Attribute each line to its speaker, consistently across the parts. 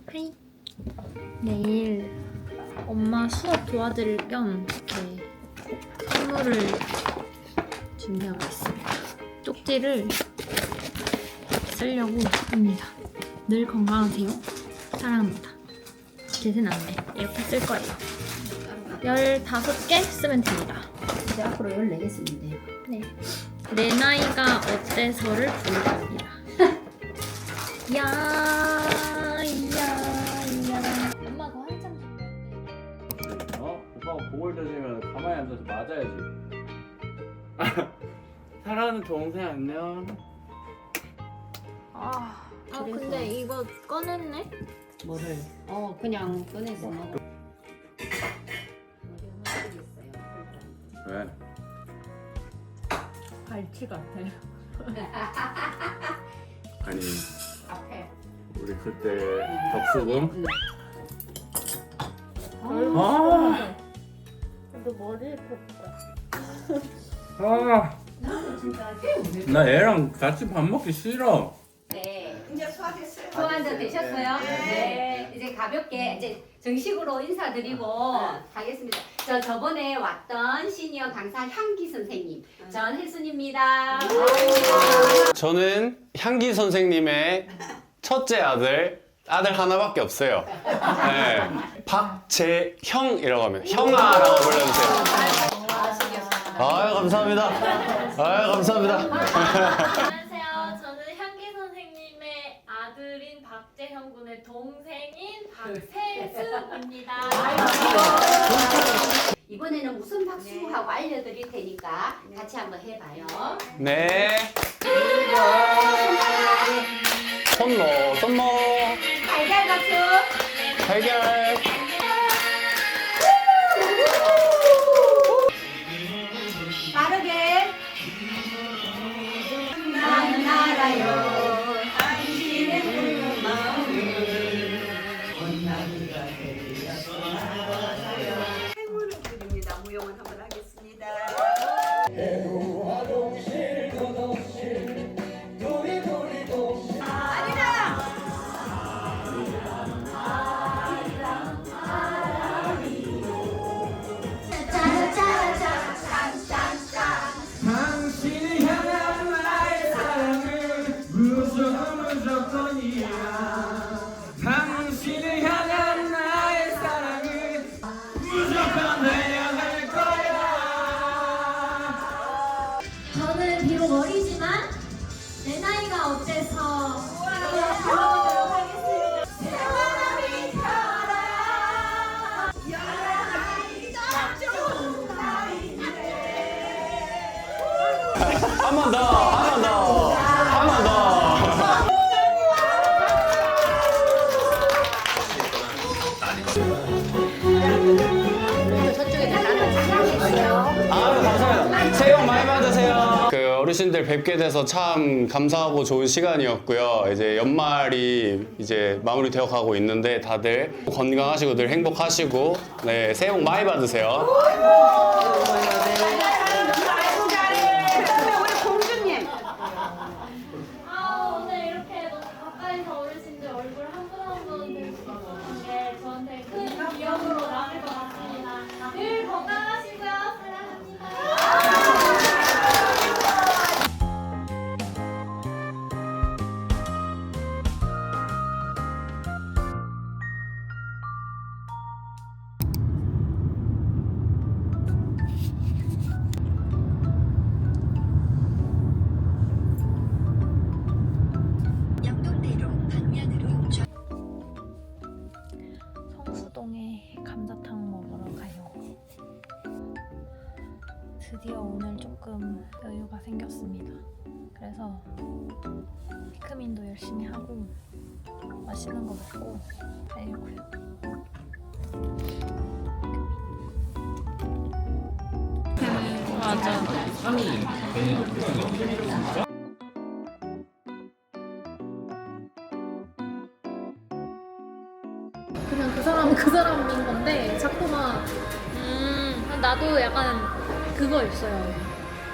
Speaker 1: 하이. 내일 엄마 수업 도와드릴 겸 이렇게 선물을 준비하고 있습니다. 쪽지를 쓰려고 합니다. 늘 건강하세요. 사랑합니다. 재생 안내 이렇게 쓸 거예요. 15개 쓰면 됩니다.
Speaker 2: 이제 앞으로 14개 쓰면 돼요.
Speaker 1: 네. 내 나이가 어때서를 부를 겁니다. 야, 엄마가 한참
Speaker 3: 오빠가 복을 드시면 가만히 앉아서 맞아야지. 사랑하는 동생 안녕.
Speaker 1: 근데 이거 꺼냈네?
Speaker 2: 뭐를? 그냥 꺼내서 먹어.
Speaker 3: 왜?
Speaker 1: 갈치 같아요.
Speaker 3: 아니
Speaker 2: 앞에.
Speaker 3: 우리 그때 덕수궁?
Speaker 1: 너 머리에 폈다.
Speaker 3: 나 얘랑 같이 밥 먹기 싫어.
Speaker 4: 네.
Speaker 5: 이제 소화됐어요.
Speaker 4: 소환자 되셨어요? 네. 이제 가볍게 이제 정식으로 인사드리고 하겠습니다. 저번에 왔던 시니어 강사 향기 선생님 전혜순입니다.
Speaker 6: 저는 향기 선생님의 첫째 아들 하나밖에 없어요. 네. 박재형이라고 하면 형아라고 불러주세요. 아유 감사합니다. 아유 감사합니다.
Speaker 7: 안녕하세요. 저는 향기 선생님의 아들인 박재형 군의 동생인 박세수입니다.
Speaker 4: 이번에는 무슨 박수하고 알려드릴 테니까 같이 한번 해봐요.
Speaker 6: 네. 손모
Speaker 4: 달걀 박수.
Speaker 6: 달걀.
Speaker 4: 빠르게. 나는 알아요.
Speaker 5: 당신의 붉은 마음을 원나기가 되어서 나가요. 행운을 드립니다. 무용을 한번 하겠습니다.
Speaker 8: 당신을 향한 나의 사랑은 무조건이야. 당신을 향한 나의 사랑은 무조건 달려갈 거야.
Speaker 7: 저는 비록 어리지만 내 나이가 어때서 불러보도록 하겠습니다.
Speaker 5: 세월이 가라. 여라이 짝좋은 나인데.
Speaker 6: 한 번 더. 한 번 더. 아유 감사합니다. 새해 복 많이 받으세요. 그 어르신들 뵙게 돼서 참 감사하고 좋은 시간이었고요. 이제 연말이 이제 마무리되어 가고 있는데 다들 건강하시고 늘 행복하시고 네 새해 복 많이 받으세요.
Speaker 5: 그다음에 우리 공주님.
Speaker 7: 오늘 이렇게 너무 가까이서 어르신들 얼굴 한 분 한 분 뵐 수 있었던 게 저한테 큰 기억으로 남을 것 같습니다. 늘 건강하시고요. 사랑합니다.
Speaker 1: 성수동에 감자탕 먹으러 가요. 드디어 오늘 조금 여유가 생겼습니다. 그래서 피크민도 열심히 하고 맛있는 거 먹고 가려고요. 맞아.
Speaker 7: 그냥 그 사람은 그 사람인 건데 자꾸만 나도 약간 그거 있어요.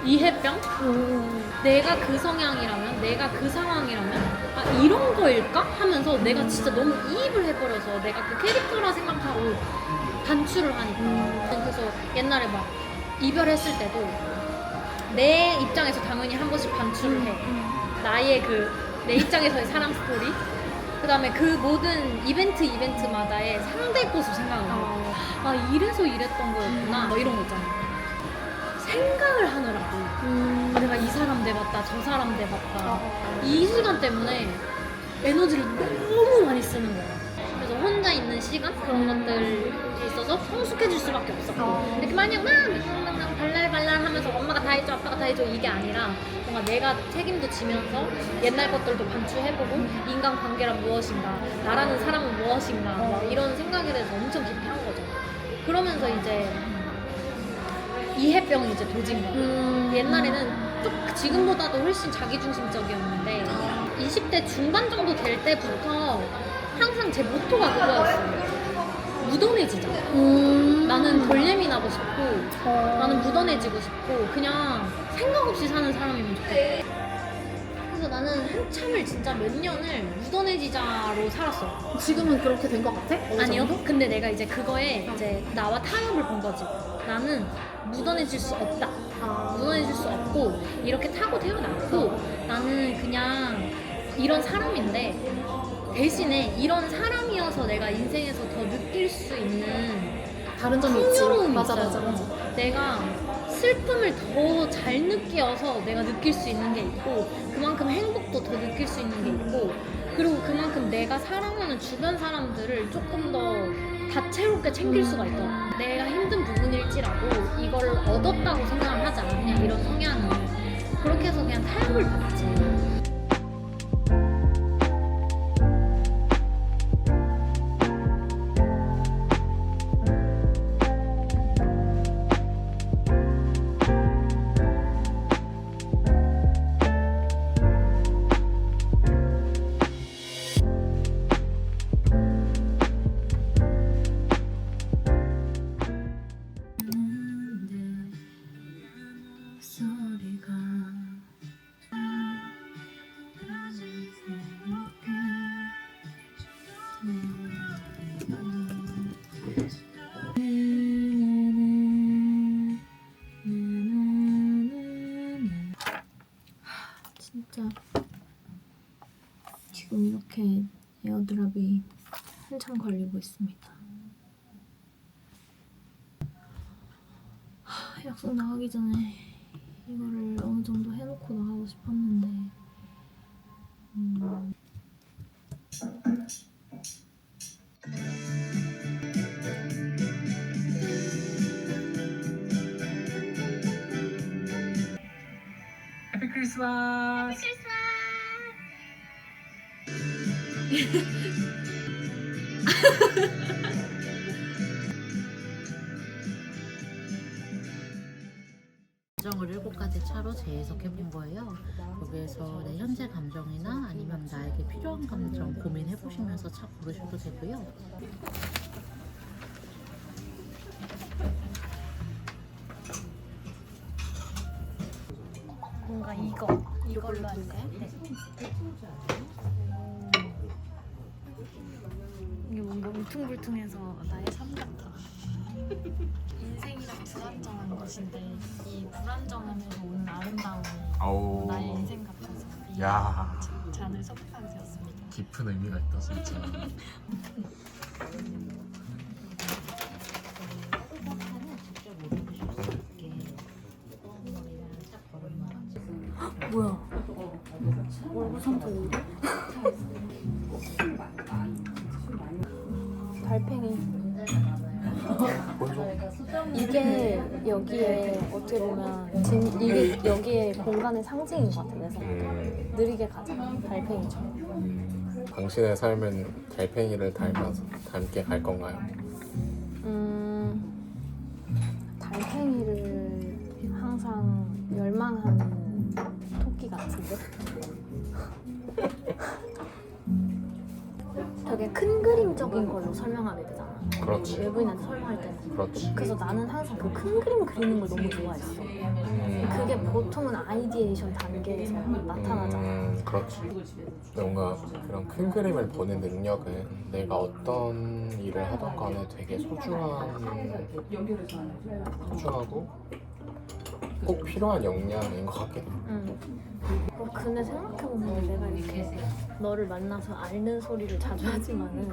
Speaker 1: 이해병? 내가 그 성향이라면, 내가 그 상황이라면 아 이런 거일까? 하면서 내가 진짜 너무 이입을 해버려서 내가 그 캐릭터라 생각하고 반출을 하니까. 그래서 옛날에 막 이별했을 때도 내 입장에서 당연히 한 번씩 반출을 해. 나의 내 입장에서의 사랑 스토리. 그 다음에 그 모든 이벤트마다의 상대 것을 생각을 해. 아 이래서 이랬던 거였구나. 뭐 이런 거 있잖아. 생각을 하느라고 내가 이 사람 닮았다 저 사람 닮았다 이 시간 때문에 에너지를 너무 많이 쓰는 거야. 그래서 혼자 있는 시간 그런 것들에 있어서 성숙해질 수밖에 없었고 이렇게 마냥 막 발랄발랄 하면서 엄마가 다 해줘 아빠가 다 해줘 이게 아니라 뭔가 내가 책임도 지면서 옛날 것들도 반추해보고 인간관계란 무엇인가 나라는 사람은 무엇인가 막 이런 생각에 대해서 엄청 깊이 한 거죠. 그러면서 이제 이해병이 이제 도진 거야. 옛날에는 좀 지금보다도 훨씬 자기중심적이었는데 20대 중반 정도 될 때부터 항상 제 모토가 그거였어요. 묻어내지자. 나는 덜 예민하고 싶고 나는 묻어내지고 싶고 그냥 생각 없이 사는 사람이면 좋겠다. 그래서 나는 한참을 진짜 몇 년을 묻어내지자로 살았어.
Speaker 5: 지금은 그렇게 된 것 같아? 어느
Speaker 1: 아니요.
Speaker 5: 정도?
Speaker 1: 근데 내가 이제 그거에 이제 나와 타협을 본 거지. 나는 묻어내질 수 없다. 묻어내질 수 없고 이렇게 타고 태어났고 나는 그냥 이런 사람인데 대신에 이런 사람이어서 내가 인생에서 더 느낄 수 있는
Speaker 5: 다른 점이 있지.
Speaker 1: 풍요로움이
Speaker 5: 맞아,
Speaker 1: 있어요.
Speaker 5: 맞아, 맞아.
Speaker 1: 내가 슬픔을 더 잘 느껴서 내가 느낄 수 있는 게 있고 그만큼 행복도 더 느낄 수 있는 게 있고 그리고 그만큼 내가 사랑하는 주변 사람들을 조금 더 다채롭게 챙길 수가 있더라. 내가 힘든 부분일지라도 이걸 얻었다고 생각을 하지 않냐 이런 성향을. 그렇게 해서 그냥 타협을 받지. 진짜 지금 이렇게 에어드랍이 한참 걸리고 있습니다. 약속 나가기 전에 이거를 어느 정도 해놓고 나가고 싶었는데
Speaker 8: 해피 크리스마스.
Speaker 9: 감정을 7가지 차로 재해석해 본 거예요. 거기에서 내 현재 감정이나 아니면 나에게 필요한 감정 고민해 보시면서 차 고르셔도 되고요.
Speaker 1: 뭔가 이걸로 할까요? 네. 이게 뭔가 울퉁불퉁해서 나의 삶 같아. 인생이란 불안정한 것인데 이 불안정함에서 오는 아름다움이
Speaker 10: 아우.
Speaker 1: 나의 인생 같아서 이
Speaker 10: 야.
Speaker 1: 잔을 섭하게 되었습니다.
Speaker 10: 깊은 의미가 있다 진짜.
Speaker 1: 뭐야? 얼굴 상태 왜 이래? 달팽이. 이게 여기에 어떻게 보면 이게 여기에 공간의 상징인 것 같아. 그래서 느리게 가자. 달팽이처럼.
Speaker 10: 당신의 삶은 달팽이를 닮게 갈 건가요?
Speaker 1: 달팽이를 항상 열망하는 토끼 같은데? 되게 큰 그림적인 걸로 설명하게 되잖아.
Speaker 10: 그렇지.
Speaker 5: 외부인한테 설명할 때는.
Speaker 10: 그렇지.
Speaker 5: 그래서 나는 항상 그 큰 그림 그리는 걸 너무 좋아했어. 그게 보통은 아이디에이션 단계에서 나타나잖아.
Speaker 10: 그렇지. 뭔가 그런 큰 그림을 보는 능력은 내가 어떤 일을 하던 간에 되게 소중하고 꼭 필요한 역량인 것 같긴 해.
Speaker 5: 근데 생각해보면 내가 이렇게 너를 만나서 앓는 소리를 자주 하지만은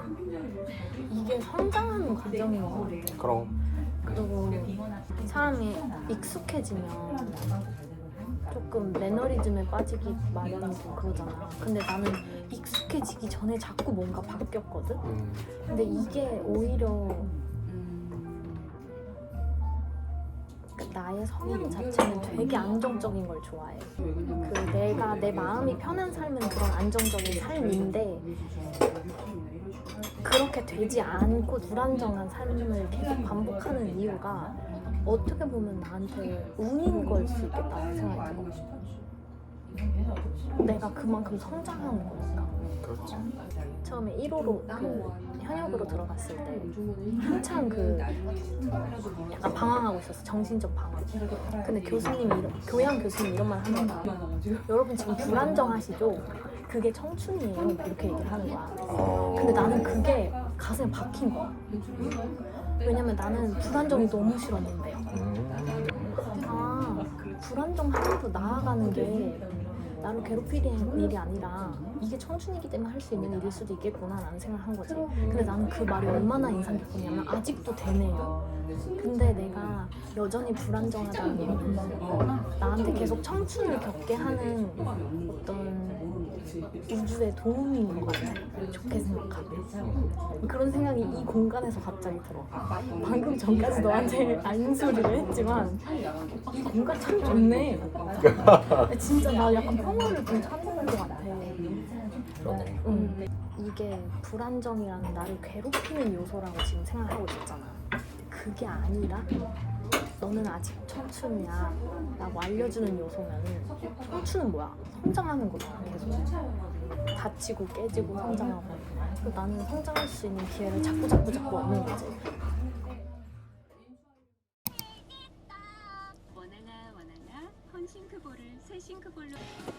Speaker 5: 이게 성장하는 과정인 것 같아.
Speaker 10: 그럼.
Speaker 5: 그리고 사람이 익숙해지면 조금 매너리즘에 빠지기 마련이고 그러잖아. 근데 나는 익숙해지기 전에 자꾸 뭔가 바뀌었거든? 근데 이게 오히려 나의 성향 자체는 되게 안정적인 걸 좋아해. 그 내가 내 마음이 편한 삶은 그런 안정적인 삶인데 그렇게 되지 않고 불안정한 삶을 계속 반복하는 이유가 어떻게 보면 나한테 운인 걸 수 있겠다는 생각이 들어. 내가 그만큼 성장하는 거니까.
Speaker 10: 그렇지.
Speaker 5: 처음에 1호로 그 현역으로 들어갔을 때 한참 그 약간 방황하고 있었어. 정신적 방황. 근데 교양 교수님이 이런 말 하는 거야. 여러분 지금 불안정하시죠? 그게 청춘이에요. 이렇게 얘기를 하는 거야. 근데 나는 그게 가슴에 박힌 거야. 왜냐면 나는 불안정이 너무 싫었는데 불안정함으로 나아가는 게 나를 괴롭히는 일이 아니라 이게 청춘이기 때문에 할 수 있는 일일 수도 있겠구나 라는 생각을 한 거지. 근데 나는 그 말이 얼마나 인상 깊었냐면 아직도 되네요. 근데 내가 여전히 불안정하다는 건 나한테 계속 청춘을 겪게 하는 어떤 우주의 도움인 것 같아. 좋게 생각하면. 그런 생각이 이 공간에서 갑자기 들어. 방금 전까지 너한테 알 소리를 했지만 이 공간 참 좋네. 진짜 나 약간 평화를 좀 찾는 것 같아.
Speaker 10: 그러네.
Speaker 5: 이게 불안정이라는 나를 괴롭히는 요소라고 지금 생각하고 있었잖아. 그게 아니라 너는 아직 청춘이야 라고 알려주는 요소면은 청춘은 뭐야? 성장하는 거잖아. 계속 다치고 깨지고 성장하고. 그래서 나는 성장할 수 있는 기회를 자꾸 얻는 거지.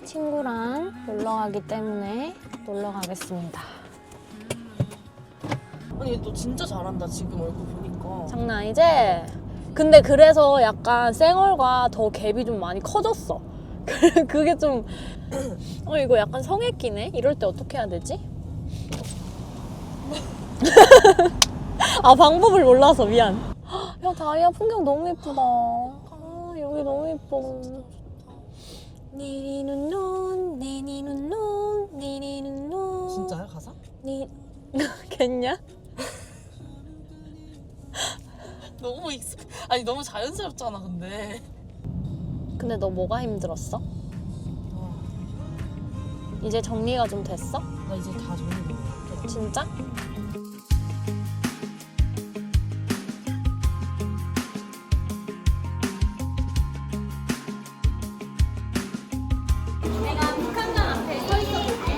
Speaker 5: 친구랑 놀러 가기 때문에 놀러 가겠습니다.
Speaker 9: 아니 너 진짜 잘한다 지금 얼굴 보니까.
Speaker 1: 장난 아니지? 근데 그래서 약간 쌩얼과 더 갭이 좀 많이 커졌어. 그게 좀 이거 약간 성애끼네? 이럴 때 어떻게 해야 되지? 아 방법을 몰라서 미안. 야 다이아 풍경 너무 예쁘다. 아 여기 너무 예뻐. 내리는 눈 내리는 눈 내리는 눈.
Speaker 9: 진짜야 가사?
Speaker 1: 겠냐?
Speaker 9: 너무 아니 너무 자연스럽잖아 근데.
Speaker 1: 근데 너 뭐가 힘들었어? 이제 정리가 좀 됐어?
Speaker 9: 나 이제 다 정리돼.
Speaker 1: 진짜? 내가 북한강 앞에 서 있어 볼게.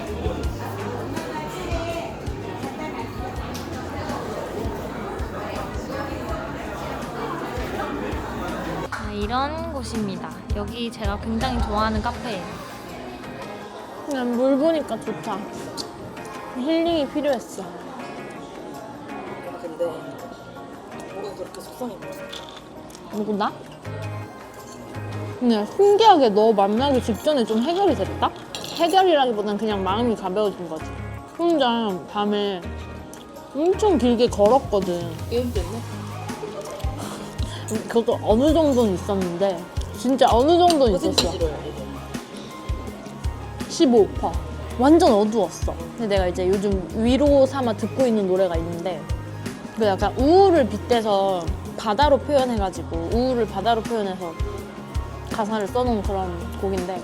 Speaker 1: 이런 곳입니다. 여기 제가 굉장히 좋아하는 카페예요. 그냥 물 보니까 좋다. 힐링이 필요했어.
Speaker 9: 근데 뭐가 그렇게 속상해 보였어?
Speaker 1: 누구 나? 근데 신기하게 너 만나기 직전에 좀 해결이 됐다? 해결이라기보단 그냥 마음이 가벼워진 거지. 혼자 밤에 엄청 길게 걸었거든.
Speaker 9: 게임 때문에?
Speaker 1: 그것도 어느 정도는 있었는데 진짜 어느 정도는 있었어. 15%. 완전 어두웠어. 근데 내가 이제 요즘 위로 삼아 듣고 있는 노래가 있는데 그 약간 우울을 빗대서 바다로 표현해가지고 우울을 바다로 표현해서 가사를 써놓은 그런 곡인데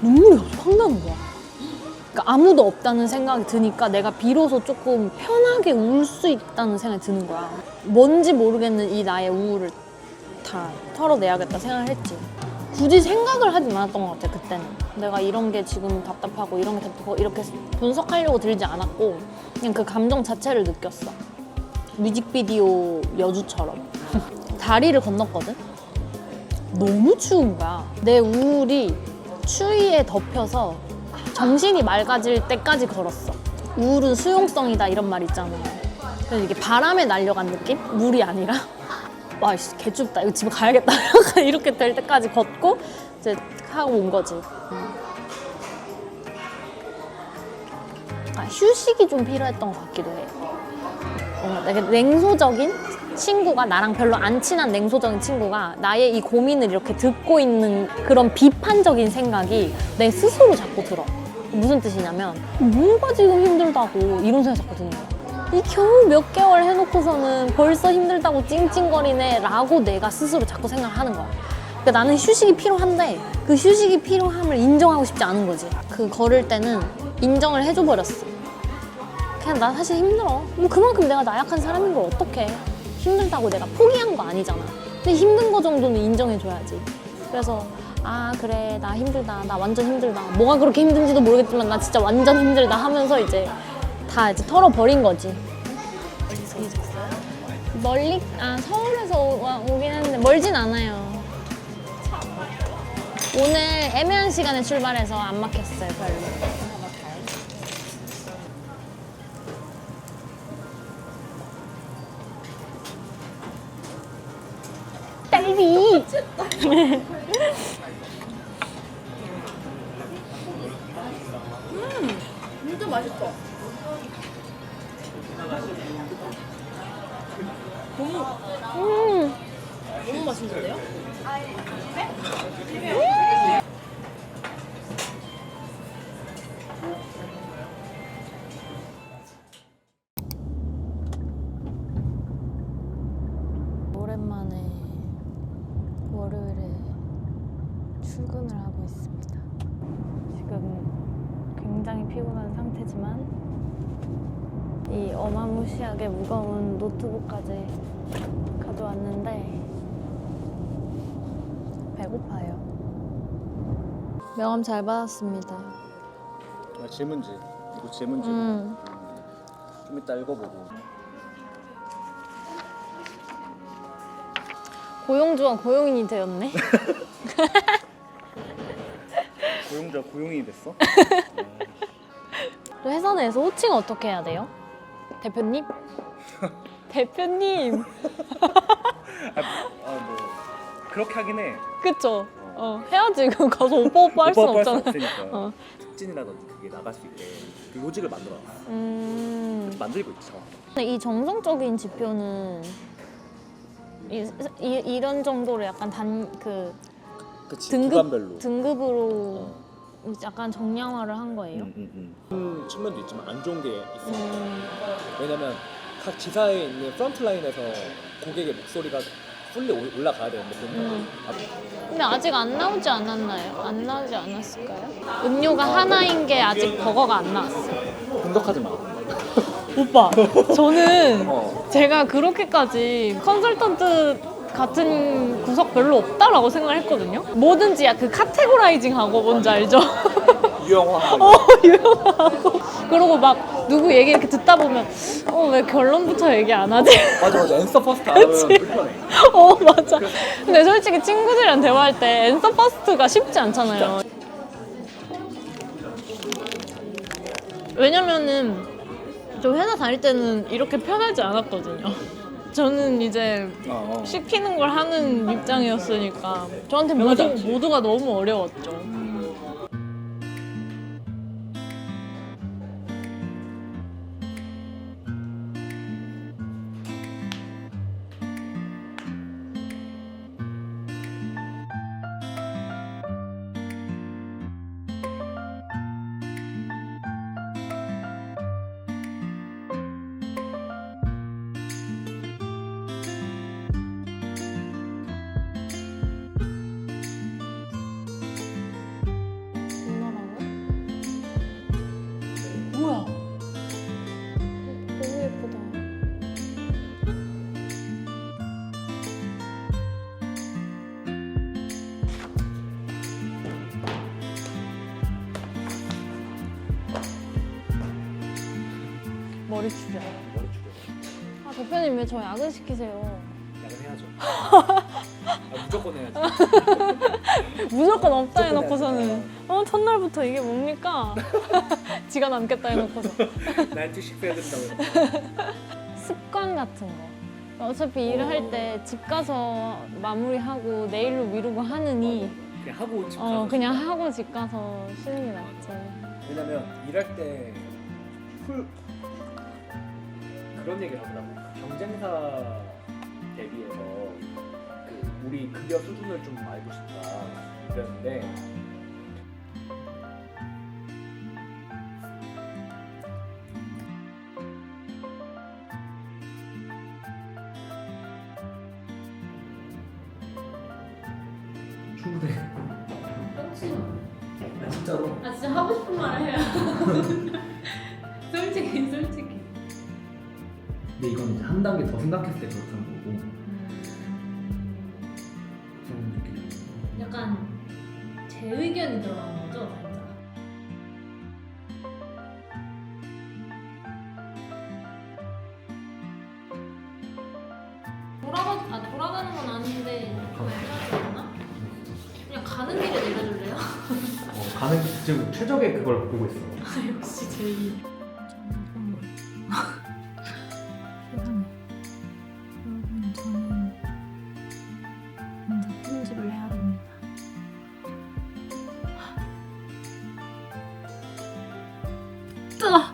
Speaker 1: 눈물이 확 나는 거야. 그러니까 아무도 없다는 생각이 드니까 내가 비로소 조금 편하게 울 수 있다는 생각이 드는 거야. 뭔지 모르겠는 이 나의 우울을 다 털어내야겠다 생각을 했지. 굳이 생각을 하진 않았던 것 같아 그때는. 내가 이런 게 지금 답답하고 이런 게 답답하고 이렇게 분석하려고 들지 않았고 그냥 그 감정 자체를 느꼈어.
Speaker 5: 뮤직비디오 여주처럼 다리를 건넜거든? 너무 추운 거야. 내 우울이 추위에 덮여서 정신이 맑아질 때까지 걸었어. 우울은 수용성이다 이런 말 있잖아. 그래서 이게 바람에 날려간 느낌? 물이 아니라 와 씨, 개춥다 이거 집에 가야겠다 이렇게 될 때까지 걷고 이제 하고 온 거지. 휴식이 좀 필요했던 것 같기도 해. 되게 냉소적인 친구가, 나랑 별로 안 친한 냉소적인 친구가 나의 이 고민을 이렇게 듣고 있는 그런 비판적인 생각이 내 스스로 자꾸 들어. 무슨 뜻이냐면 뭐가 지금 힘들다고 이런 생각이 자꾸 드는 거야. 이 겨우 몇 개월 해놓고서는 벌써 힘들다고 찡찡거리네 라고 내가 스스로 자꾸 생각을 하는 거야. 그러니까 나는 휴식이 필요한데 그 휴식이 필요함을 인정하고 싶지 않은 거지. 그 걸을 때는 인정을 해줘버렸어. 그냥 나 사실 힘들어. 뭐 그만큼 내가 나약한 사람인 걸 어떡해. 힘들다고 내가 포기한 거 아니잖아. 근데 힘든 거 정도는 인정해줘야지. 그래서 아 그래 나 힘들다. 나 완전 힘들다. 뭐가 그렇게 힘든지도 모르겠지만 나 진짜 완전 힘들다 하면서 이제 다 이제 털어버린 거지. 멀리 서울에서 오긴 했는데 멀진 않아요. 오늘 애매한 시간에 출발해서 안 막혔어요 별로. 딸기.
Speaker 1: 진짜 맛있어. 너무 맛있는데요?
Speaker 5: 오랜만에 월요일에 출근을 하고 있습니다. 지금 굉장히 피곤한 상태지만 이 어마무시하게 무거운 노트북까지 가져왔는데 배고파요. 명함 잘 받았습니다.
Speaker 11: 질문지. 이거 질문지. 좀 이따 읽어보고.
Speaker 5: 고용주가 고용인이 되었네.
Speaker 11: 고용주가 고용인이 됐어?
Speaker 5: 또 회사 내에서 호칭 어떻게 해야 돼요? 대표님? 대표님.
Speaker 11: 뭐 그렇게 하긴 해.
Speaker 5: 그쵸? 해야지. 그럼 가서 오빠 할 순 없잖아.
Speaker 11: 없으니까. 특진이라든지 그게 나갈 수 있게 그 요직을 만들어. 만들고 있죠.
Speaker 5: 근데 이 정성적인 지표는 이런 정도로 약간
Speaker 11: 그치,
Speaker 5: 등급,
Speaker 11: 기관별로.
Speaker 5: 등급으로 약간 정량화를 한 거예요?
Speaker 11: 좋은 측면도 있지만 안 좋은 게 있어. 왜냐면 각 지사에 있는 프런트라인에서 고객의 목소리가 풀리 올라가야 되는데
Speaker 5: 근데 아직 안 나오지 않았나요? 안 나오지 않았을까요? 음료가 하나인 게 아직 버거가 안 나왔어요.
Speaker 11: 분석하지 마.
Speaker 5: 오빠, 저는 제가 그렇게까지 컨설턴트 같은 구석 별로 없다라고 생각을 했거든요. 뭐든지 그 카테고라이징하고 뭔지 알죠?
Speaker 11: 유형화하고.
Speaker 5: 유형화하고. 그러고 막 누구 얘기 이렇게 듣다 보면 왜 결론부터 얘기 안 하지?
Speaker 11: 맞아. 앤서 퍼스트 안 하면 불편해.
Speaker 5: 맞아. 근데 솔직히 친구들이랑 대화할 때 앤서 퍼스트가 쉽지 않잖아요. 왜냐면은 저 회사 다닐 때는 이렇게 편하지 않았거든요. 저는 이제 시키는 걸 하는 입장이었으니까 저한테 모두가 너무 어려웠죠. 뭐야? 너무 예쁘다. 머리 출연. 대표님 왜 저 야근시키세요?
Speaker 11: 야근해야죠. 무조건 해야죠.
Speaker 5: 무조건 없다
Speaker 11: 무조건
Speaker 5: 해놓고서는
Speaker 11: 해야죠.
Speaker 5: 첫날부터 이게 뭡니까? 지가 남겠다 해놓고서
Speaker 11: 96 해야 된다고.
Speaker 5: 습관 같은 거 어차피 일을 할 때 집 가서 마무리하고 내일로 미루고 하느니
Speaker 11: 그냥 하고 집 가서
Speaker 5: 그냥 하고 집 가서 쉬는 게 낫지.
Speaker 11: 왜냐면 일할 때 그런 얘기를 하더라고. 경쟁사 대비해서 우리 급여 수준을 좀 알고 싶다 그랬는데
Speaker 8: 충분해. 아, 진짜로.
Speaker 1: 아 진짜 하고 싶은 말을 해요. 솔직히.
Speaker 8: 근데 이건 이제 한 단계 더 생각했을 때 그렇다는 거고. 그런 느낌.
Speaker 1: 약간 제 의견이 들어간 거죠, 살짝. 돌아가는 건 아닌데 내려야 되나? 그냥 가는 길에 내려줄래요?
Speaker 8: 가는 지금 최적의 그걸 보고 있어.
Speaker 1: 아 역시 제이.
Speaker 5: 여러분 저는 이제 편집을 해야 됩니다. 뜨거.